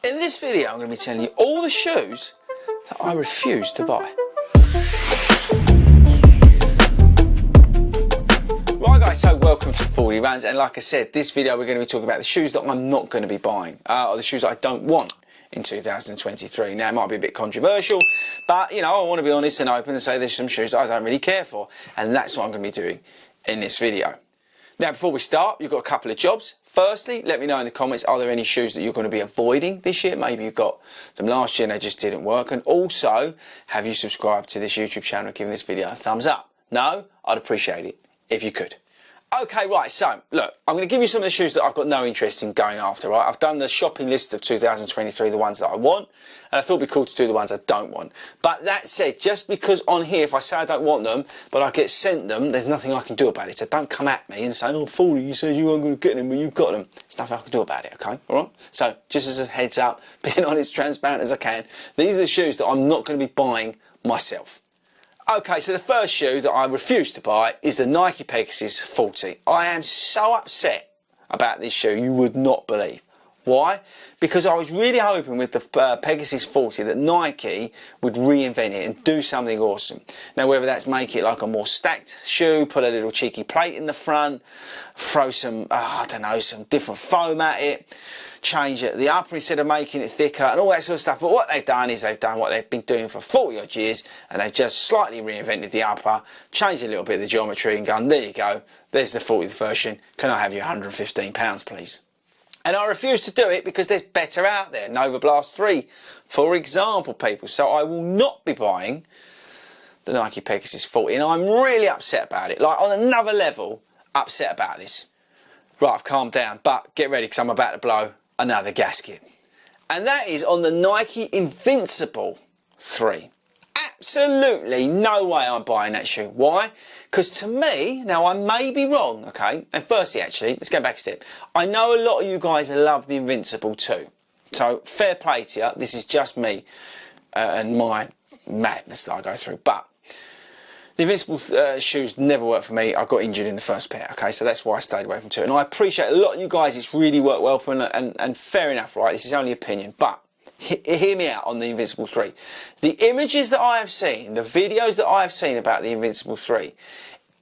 In this video I'm going to be telling you all the shoes that I refuse to buy. Right guys, so welcome to 40 Runs, and like I said, this video we're going to be talking about the shoes that I'm not going to be buying, or the shoes that I don't want in 2023. Now it might be a bit controversial, but you know, I want to be honest and open and say there's some shoes that I don't really care for, and that's what I'm going to be doing in this video. Now before we start, you've got a couple of jobs. Firstly, let me know in the comments, are there any shoes that you're going to be avoiding this year? Maybe you got them last year and they just didn't work. And also, have you subscribed to this YouTube channel and given this video a thumbs up? No? I'd appreciate it if you could. Okay, right, so, look, I'm going to give you some of the shoes that I've got no interest in going after, right? I've done the shopping list of 2023, the ones that I want, and I thought it'd be cool to do the ones I don't want. But that said, just because on here, if I say I don't want them, but I get sent them, there's nothing I can do about it. So don't come at me and say, oh, Fordy, you said you weren't going to get them, but you've got them. There's nothing I can do about it, okay? All right? So, just as a heads up, being honest, transparent as I can, these are the shoes that I'm not going to be buying myself. Okay, so the first shoe that I refuse to buy is the Nike Pegasus 40. I am so upset about this shoe, you would not believe. Why? Because I was really hoping with the Pegasus 40 that Nike would reinvent it and do something awesome. Now whether that's make it like a more stacked shoe, put a little cheeky plate in the front, throw some, I don't know, some different foam at it, change it the upper instead of making it thicker and all that sort of stuff. But what they've done is they've done what they've been doing for 40 odd years, and they've just slightly reinvented the upper, changed a little bit of the geometry and gone, there you go, there's the 40th version, can I have you £115 please? And I refuse to do it because there's better out there, Nova Blast 3 for example, people. So I will not be buying the Nike Pegasus 40, and I'm really upset about it, like on another level upset about this. Right, I've calmed down, but get ready because I'm about to blow another gasket. And that is on the Nike Invincible 3. Absolutely no way I'm buying that shoe. Why? Because to me, now I may be wrong, okay? And firstly, actually, let's go back a step. I know a lot of you guys love the Invincible too. So fair play to you. This is just me and my madness that I go through. But the Invincible shoes never worked for me. I got injured in the first pair, okay? So that's why I stayed away from two. And I appreciate a lot of you guys, it's really worked well for me, and fair enough, right? This is only opinion. But hear me out on the Invincible 3. The images that I have seen, the videos that I have seen about the Invincible 3,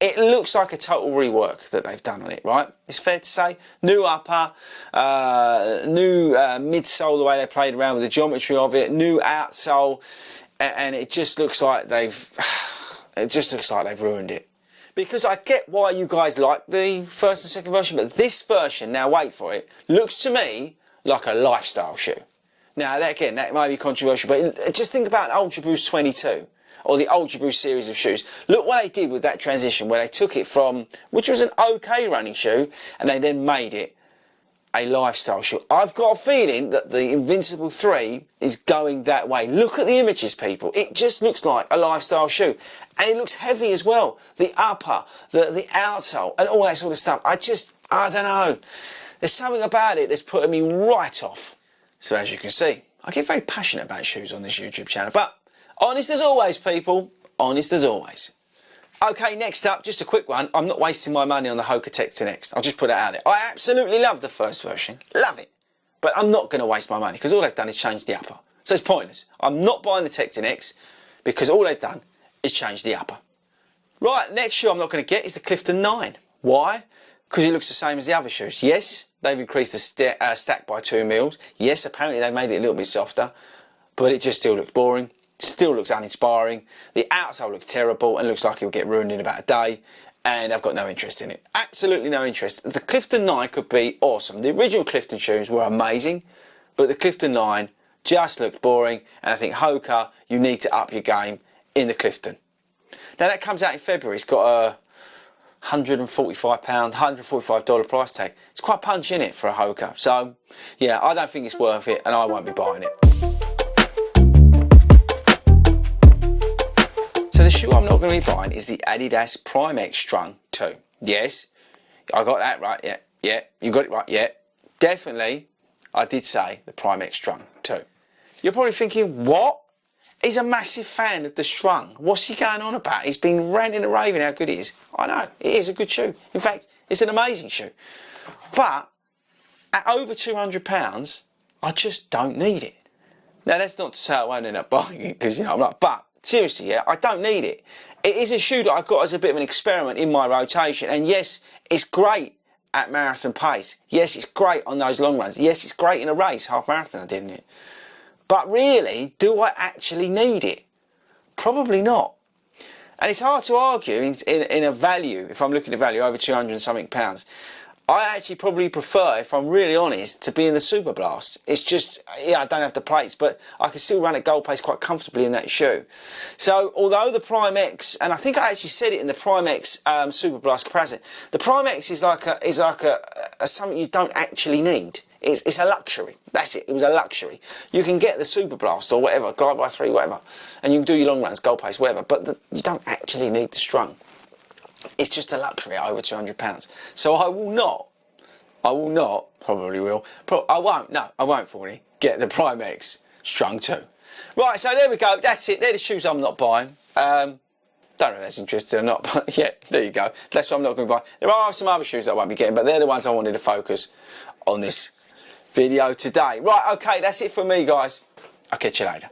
it looks like a total rework that they've done on it, right? It's fair to say. New upper, new midsole, the way they played around with the geometry of it, new outsole, and it just looks like they've ruined it. Because I get why you guys like the first and second version, but this version, now wait for it, looks to me like a lifestyle shoe. Now, again, that might be controversial, but just think about an Ultra Boost 22 or the Ultra Boost series of shoes. Look what they did with that transition, where they took it from, which was an okay running shoe, and they then made it a lifestyle shoe. I've got a feeling that the Invincible 3 is going that way. Look at the images, people. It just looks like a lifestyle shoe. And it looks heavy as well. The upper, the outsole, and all that sort of stuff. I don't know. There's something about it that's putting me right off. So as you can see, I get very passionate about shoes on this YouTube channel. But honest as always, people. Honest as always. Okay, next up, just a quick one. I'm not wasting my money on the Hoka Tecton X. I'll just put it out there. I absolutely love the first version. Love it. But I'm not going to waste my money because all they've done is change the upper. So it's pointless. I'm not buying the Tecton X because all they've done is change the upper. Right, next shoe I'm not going to get is the Clifton 9. Why? Because it looks the same as the other shoes. Yes, they've increased the stack by 2 mils. Yes, apparently they've made it a little bit softer. But it just still looks boring. Still looks uninspiring. The outsole looks terrible and looks like it'll get ruined in about a day, and I've got no interest in it. Absolutely no interest. The Clifton 9 could be awesome. The original Clifton shoes were amazing, but the Clifton 9 just looked boring, and I think Hoka, you need to up your game in the Clifton. Now that comes out in February. It's got a £145, $145 price tag. It's quite punchy in it for a Hoka. So yeah, I don't think it's worth it, and I won't be buying it. So the shoe I'm not going to be buying is the Adidas Prime Strung 2. Yes, I got that right. Yeah, you got it right. Yeah, definitely, I did say the Primax Strung 2. You're probably thinking, what? He's a massive fan of the Strung. What's he going on about? He's been ranting and raving how good it is. I know, it is a good shoe. In fact, it's an amazing shoe. But at over £200, I just don't need it. Now that's not to say I won't end up buying it, because, you know, I'm like, but seriously, yeah, I don't need it. It is a shoe that I got as a bit of an experiment in my rotation, and yes, it's great at marathon pace. Yes, it's great on those long runs. Yes, it's great in a race, half marathon, didn't it? But really, do I actually need it? Probably not. And it's hard to argue in a value, if I'm looking at value over 200 and something pounds. I actually probably prefer, if I'm really honest, to be in the Super Blast. It's just, yeah, I don't have the plates, but I can still run at goal pace quite comfortably in that shoe. So, although the Primax, and I think I actually said it in the Primax Super Blast comparison, the Primax is like a something you don't actually need. It's a luxury. That's it. It was a luxury. You can get the Super Blast or whatever, Glide by 3, whatever, and you can do your long runs, goal pace, whatever, but you don't actually need the Strung. It's just a luxury at over £200. So I will not, probably will, I won't, Fordy, get the Primax Strung too. Right, so there we go, that's it, they're the shoes I'm not buying. Don't know if that's interesting or not, but yeah, there you go. That's what I'm not going to buy. There are some other shoes that I won't be getting, but they're the ones I wanted to focus on this video today. Right, okay, that's it for me, guys. I'll catch you later.